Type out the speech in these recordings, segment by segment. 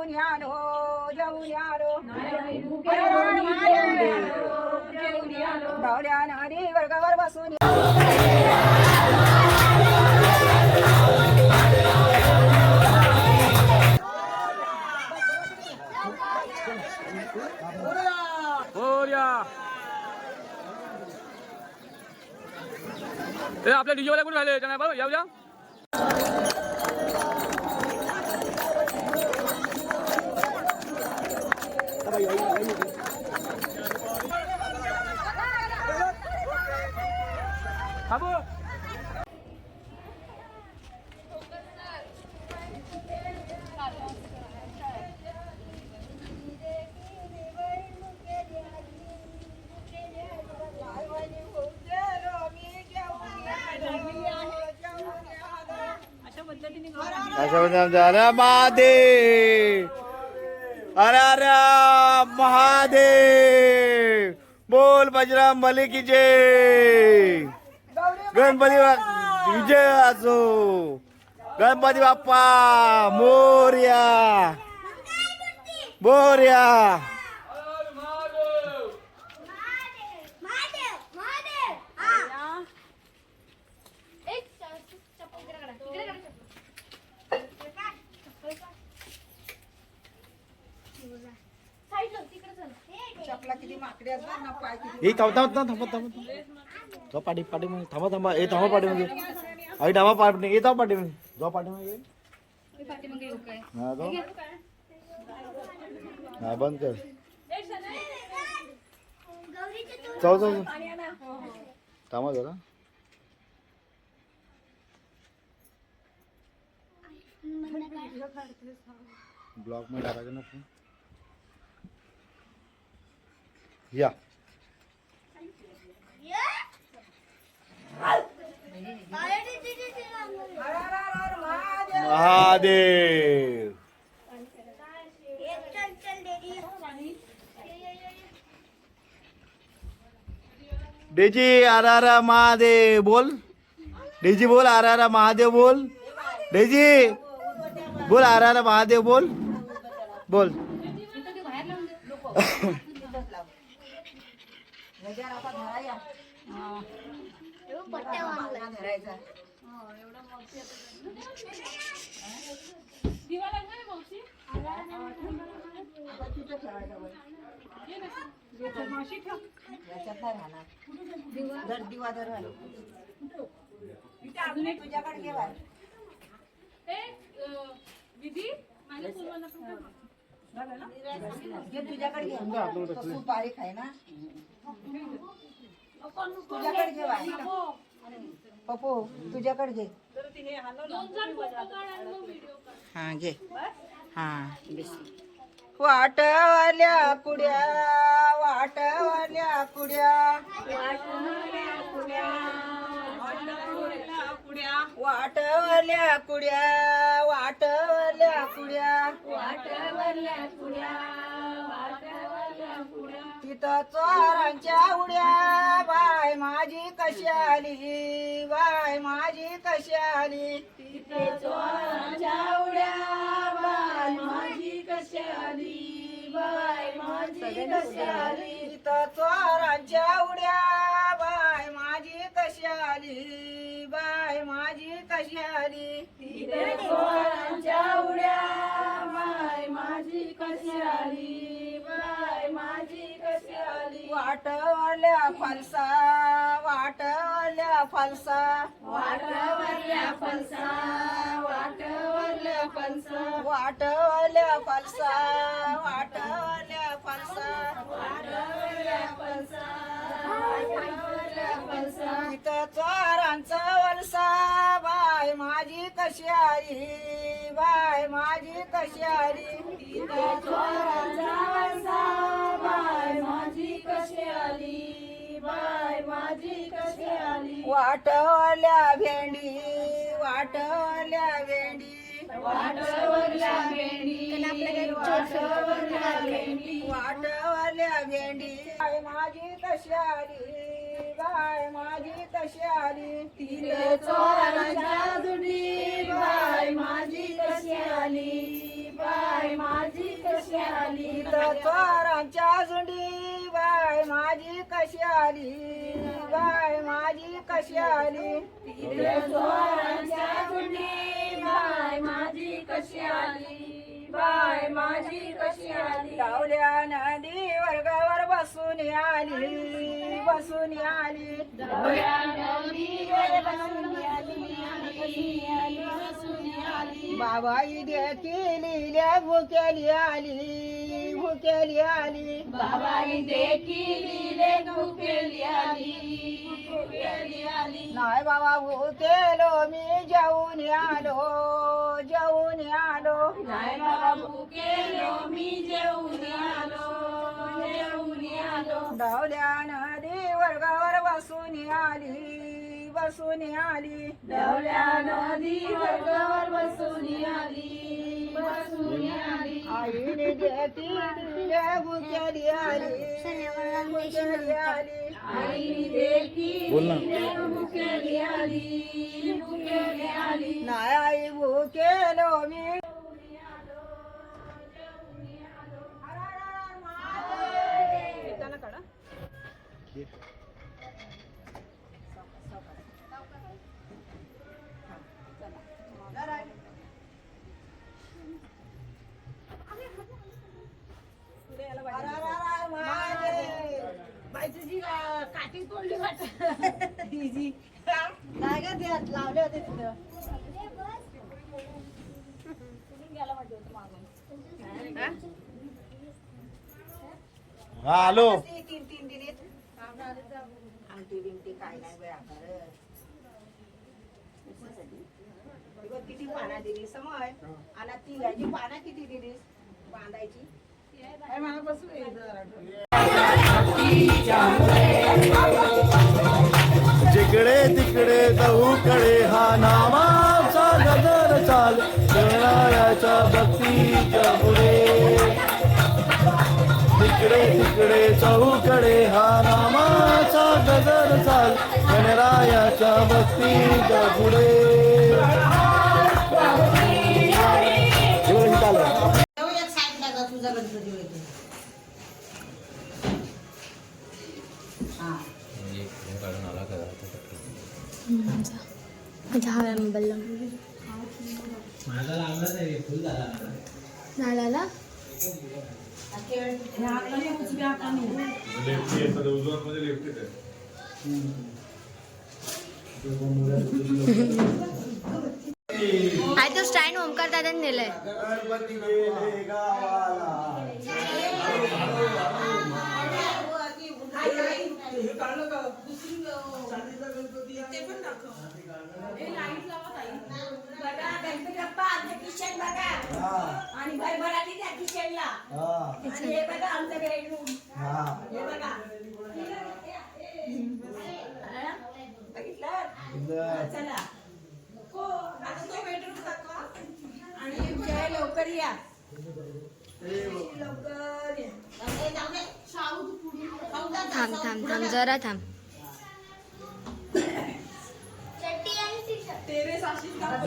जेवून आलो जेवून आलो धावल्या नारी वर्गावर बसून आपल्या डीजे वाला कोण झाले त्यांना बघ येऊ द्या अरे महादेव अरे महादेव बोल बजरंग बली की जय गणपती विजय असो गणपती बाप्पा मोरया मोरया हे थांबत जो पाठी पाठी म्हणजे थांबा हे थांबा पाठी म्हणजे आई डावा पाठी ये थांब पाठी म्हणजे जो पाठी म्हणजे हा बंद कर चौ थांबा जरा ब्लॉक में टाकायचं ना फोन या महादेव डेजी आर महादेव बोल डेजी बोल आर महादेव बोल डेजी बोल आर महादेव बोल बोल तुझ्याकडे घेवा तुझ्याकडे घे बारीक आहे ना तुझ्याकडे घेवा पप्पू तुझ्याकडे घे हा घे हा वाटवाल्या कुड्या वाटवाल्या कुड्या वाटवल्या कुड्या वाटवल्या कुड्या तिथं चोरांच्या उड्या बाय माझी कशी आली बाय माझी कशी आली तिथे चोरांच्या उड्या बाय माझी कशी आली बाय माझी कशी आली तिथं चोरांच्या उड्या बाय माझी कशी आली बाय माझी कशी आली तिथे चोरांच्या उड्या बाय माझी कशी आली बाय माझी कशी आली वाटवल्या फलसा वाटवल्या फलसा वाटवल्या फलसा वाटवल्या फलसा वाटवल्या फलसा वाटवल्या फलसा वाटवल्या फलसा वाटवल्या फलसा तिथं चोरांचा वलसा बाय माझी कशी आली बाय माझी कशी आली तिथं चोरांचा वलसा बाय माझी कशी आली बाय माझी कशी आली वाटवल्या भेंडी वाटवल्या भेंडी वाटवल्या भेंडी वाटवल्या भेंडी वाटवल्या भेंडी बाय माझी कशी आली बाय माझी कशी आली तिथे चोरांच्या जुडी बाय माझी कशी आली बाय माझी तिथं चोरांच्या झुंडी बाय माझी कशी आली बाय माझी कशी आली धावल्या नदी वर्गावर बसून आली बाबाई देखील लिहिल्या भुकेली आली नाही बाबा भुकेलो मी जेवून आलो धावल्या नदी वर्गावर बसून आली आईने देखील भुकेली आली बोल ना नाही आई भुकेलो मी काठी तोडली नाही का ते लावले होते तिथं हा आलो तीन दिलीत आमटी बिमटी काय नाही वेळा किती पाना दिली समय आणि तिघाची पाना किती दिलीस बांधायची जिकडे तिकडे चहूकडे हा नामाचा गजर चाल करणाऱ्याच्या भक्तीच्या पुढे तिकडे तिकडे चहूकडे हा नामाचा गजर चाल गणरायाच्या भक्तीच्या पुढे झाला आज तो स्टँड ओमकार दादाने दिलाय गणपती गेले गावाला आणि भरभराटी त्या किचनला आणि हे बघा आमचं बेडरूम हे बघा बघितलं चला हो आता तो बेडरूम दाखवा आणि जय लवकर या लवकर थांब थांब थांब जरा थांब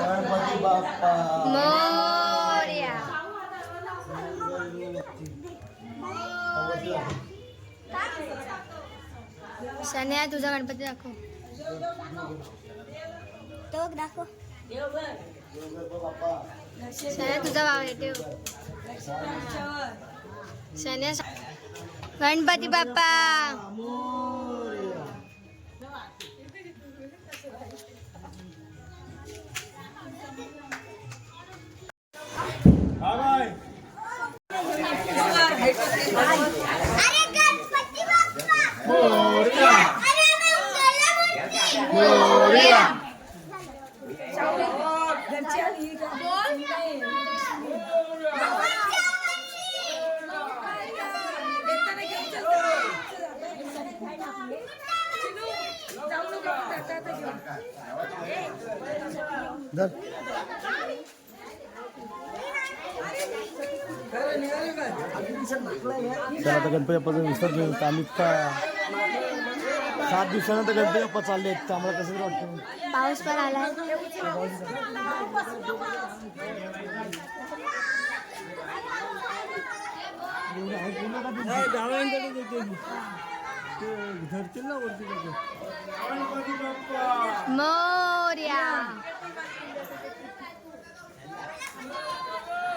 गणपती बाप्पा मोरया शन्या तुझा गणपती दाखव तो दाखव शन्या तुझा भाव आहे ठेव शन्या गणपती बाप्पा चला आता गणपती बाप्पाचं विसर्जन आम्ही का 7 दिवसानंतर गणपती बाप्पा चालले आहेत तर आम्हाला कसं वाटतं पाऊस पण आला मोरया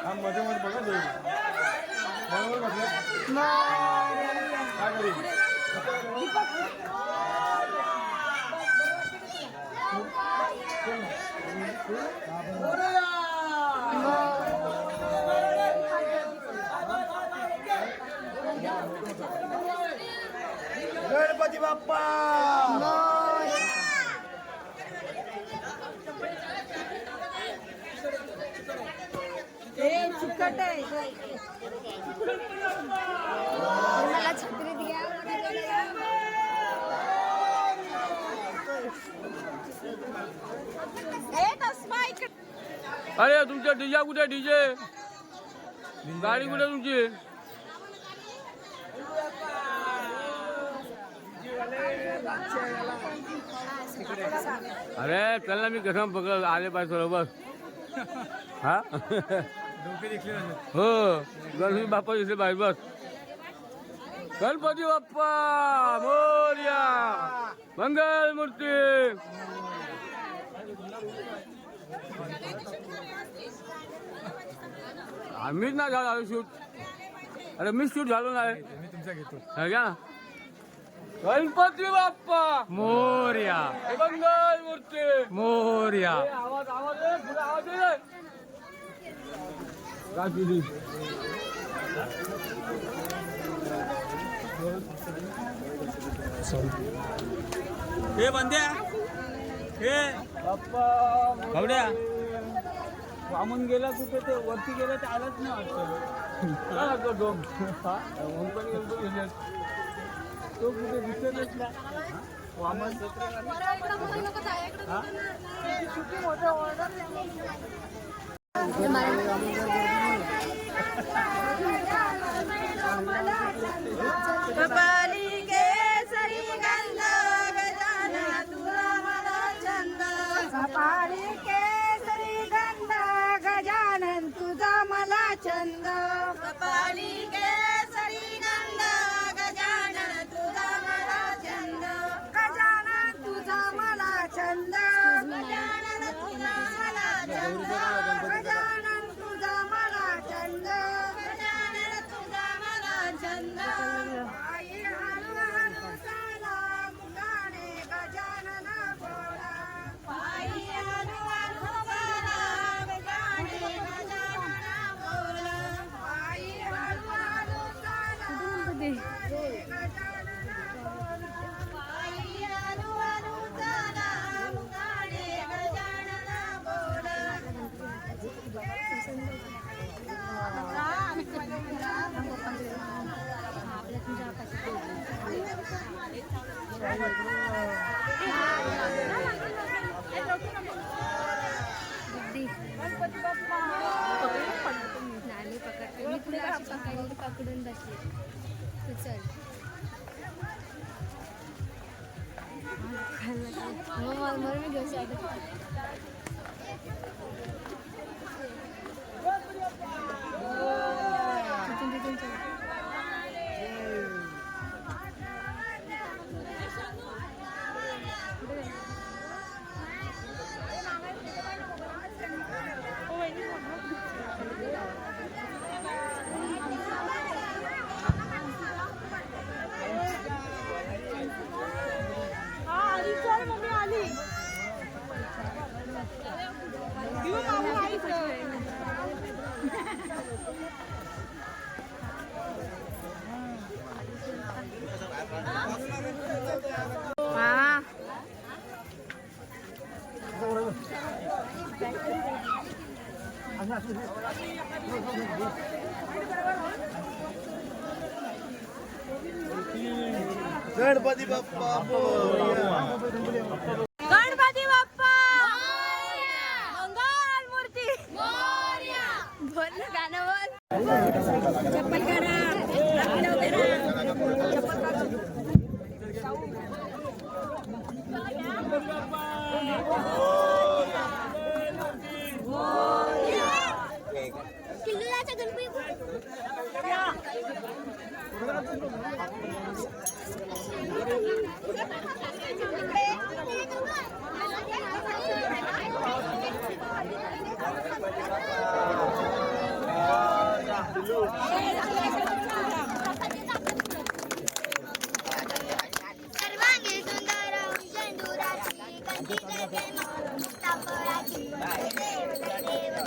मध्ये मध्ये बघा ते. बरोबर बघा. काय करीन? गणपती बाप्पा मला छत्रीत घ्या. अरे तुमच्या डीजे कुठे डीजे गाडी कुठे तुमची अरे चल ना मी कसं पकड आले पाहिजे बरोबर हा हो गणपती बाप्पा दिसले पाहिजे बस गणपती बाप्पा मोरया मंगल मूर्ती आम्हीच ना झालो शूट अरे मी शूट झालो नाही मी तुमचा घेतो का गणपती बाप्पा मोरया मंगल मूर्ती मोरया आवाज आवाज पुढे आवाज काय दिली हे बंद्या हे बाप्पा भावड्या वामन गेला कुठे ते वरती गेला ते आलंच नाही वाटतं डोम तो कुठे दिसतच ना वामन कपाली केसरी गंध गजानन तुझा मला छंद कपाली केसरी गंध गजानन तुझा मला छंद कपाली केसरी गंध गजानन तुझा मला छंद गजानन तुझा मला छंद गजानन तुझा मला छंद गजानन तुझा मला छंद गजानन तुझा मला छंद आई हळू हळू चाला मुंगाने गजानन बोला आई हळू हळू चाला मुंगाने गजानन बोला आई हळू हळू चाला मुंगाने गजानन बोला आई हळू हळू चाला मुंगाने गजानन बोला नाली पकडते मी पुढे कशी पकडली पकडून बसली तू चल मग मी घेऊ शकतो तिथून चल गणपती बाप्पा गणपती बाप्पा मंगल मूर्ती बोल ना गाणं बोल चप्पल करा किल्लाच्या गणपती सर्वांगी सुंदर शेंदुराची कंठी करते मग तापळाची देव देव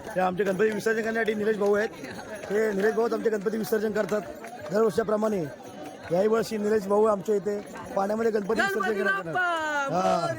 हे आमचे गणपती विसर्जन करण्यासाठी निलेश भाऊ आहेत. हे निलेश भाऊच आमचे गणपती विसर्जन करतात दरवर्षाप्रमाणे. याही वर्षी निलेश भाऊ आमच्या इथे पाण्यामध्ये गणपती विसर्जन करणार. हा.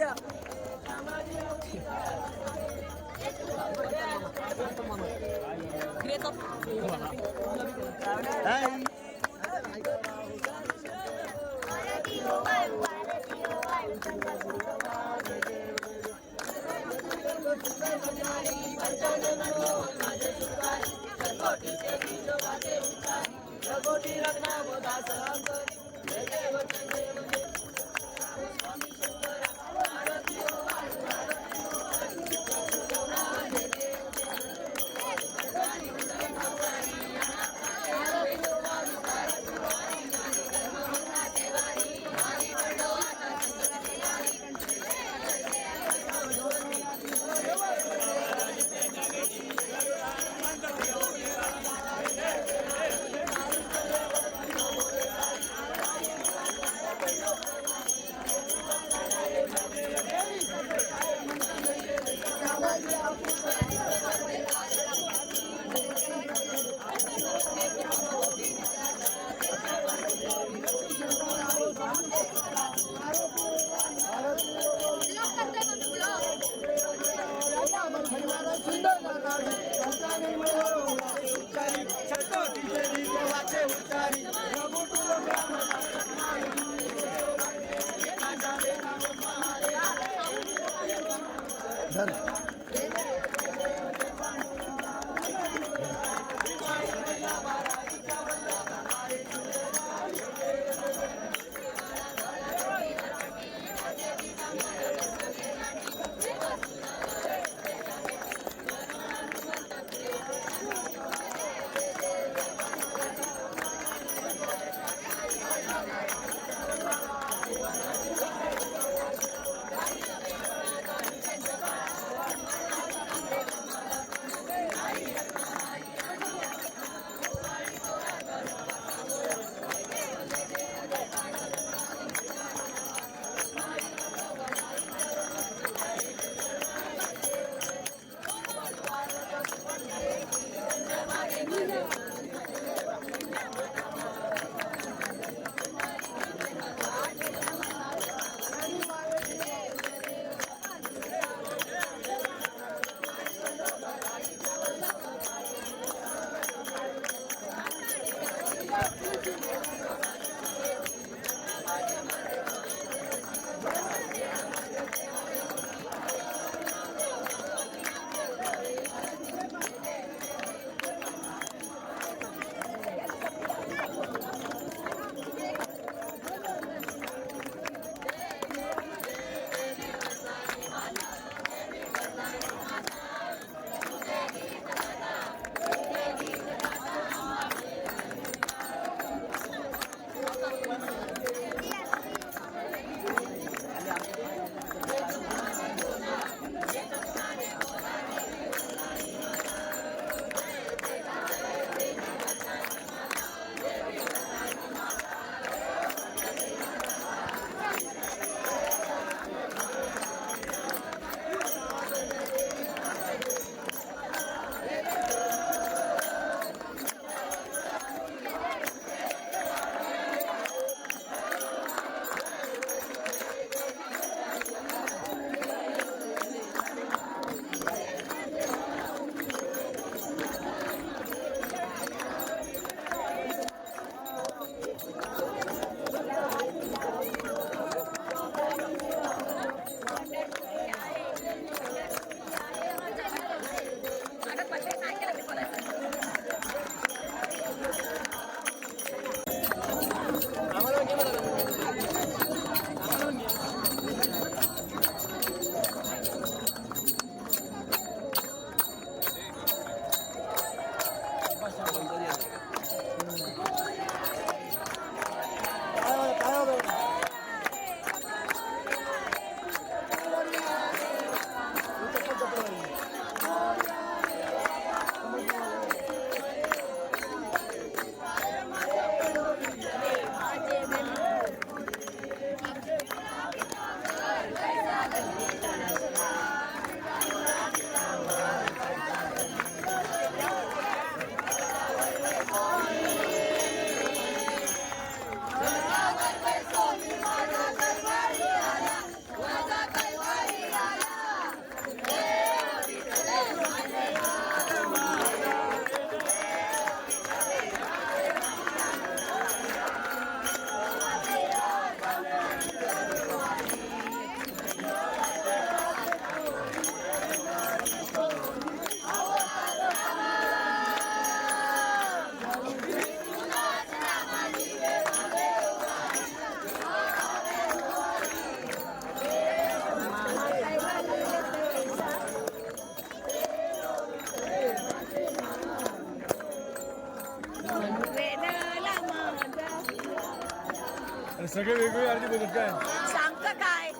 सगळे वेगवेगळे अर्धी बोलत काय सांगतं काय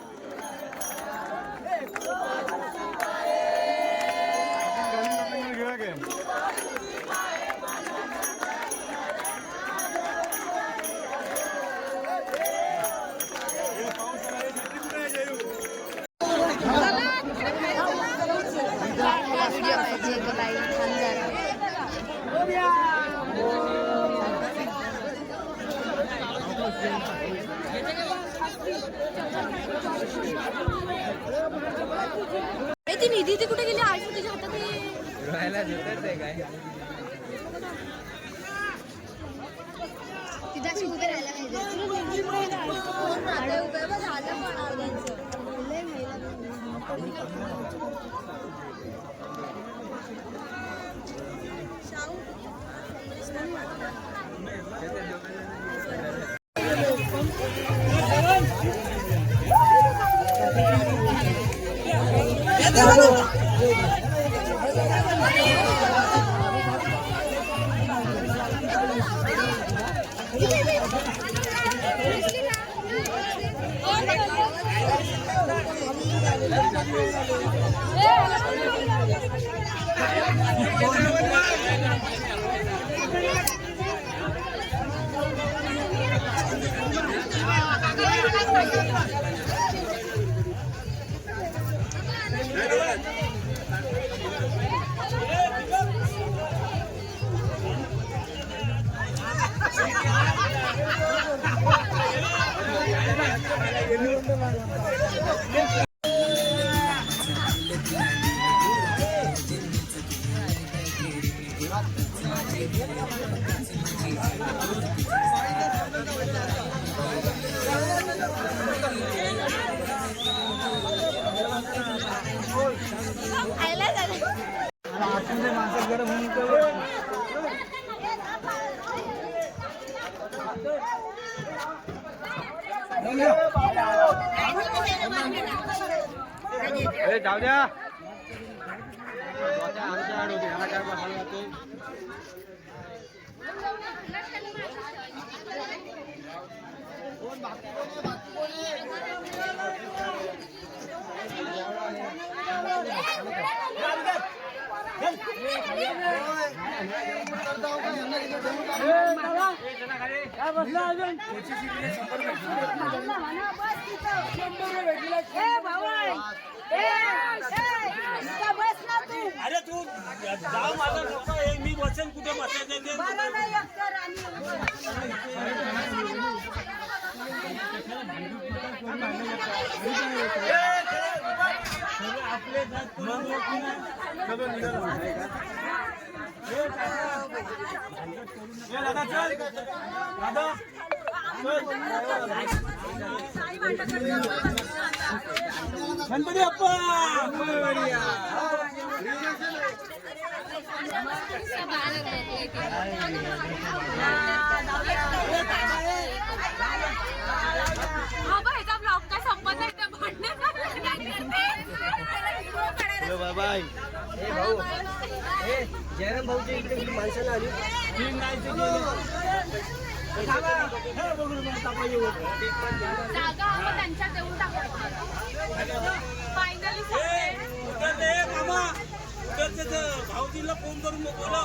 घेऊया काय व्हिडिओ पाहिजे बाई थांब जरा. ती निधी ती कुठे गेली आयफोन तिच्या हातात तिथे अशी उभे राहायला जाऊ द्या अरे तू जाऊ माझा नको मी बसेन कुठे बसायचं ते आपले गणपती अप्पा बाय जयराम भाऊच्या इकडे माणसाला आली भाऊजीला फोन करून बोला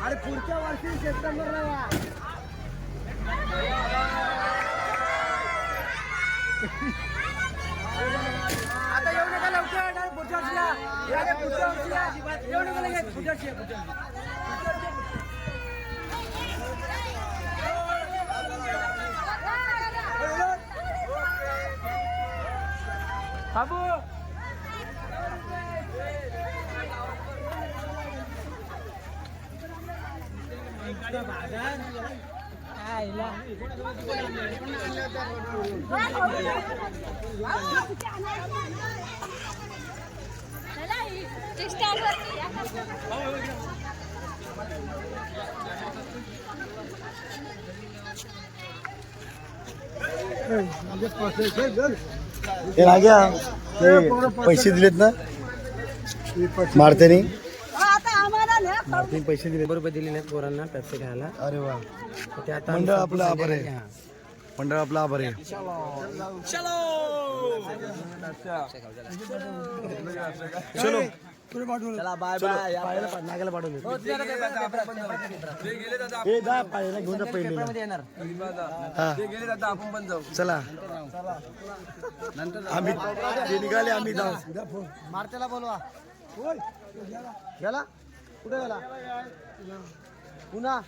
अरे पुढच्या वर्षी सप्टेंबरला आता येऊ नका लवकर पुढच्या वर्षीला पुढच्या वर्षीला येऊ नका लगेच पुढच्या वर्षी बाबू हे राजा ते पैसे दिलेत ना मारते नाही आता आम्हाला मारुतीने पैसे दिले. रुपये दिलेले आहेत पोरांना पेप्सी खायला. अरे वा, ते आता मंडळ आपलं आभार आहे. हा. मंडळ आपला आभार आहे. चलो चला बाय बाय. नागाला पाठवले. हे जा पाहिजे घेऊन जा पहिले. येणार. हा. चला आम्ही ते निघाले. आम्ही जाऊ. मारतेला बोलवा. गेला कुठे गेला पुन्हा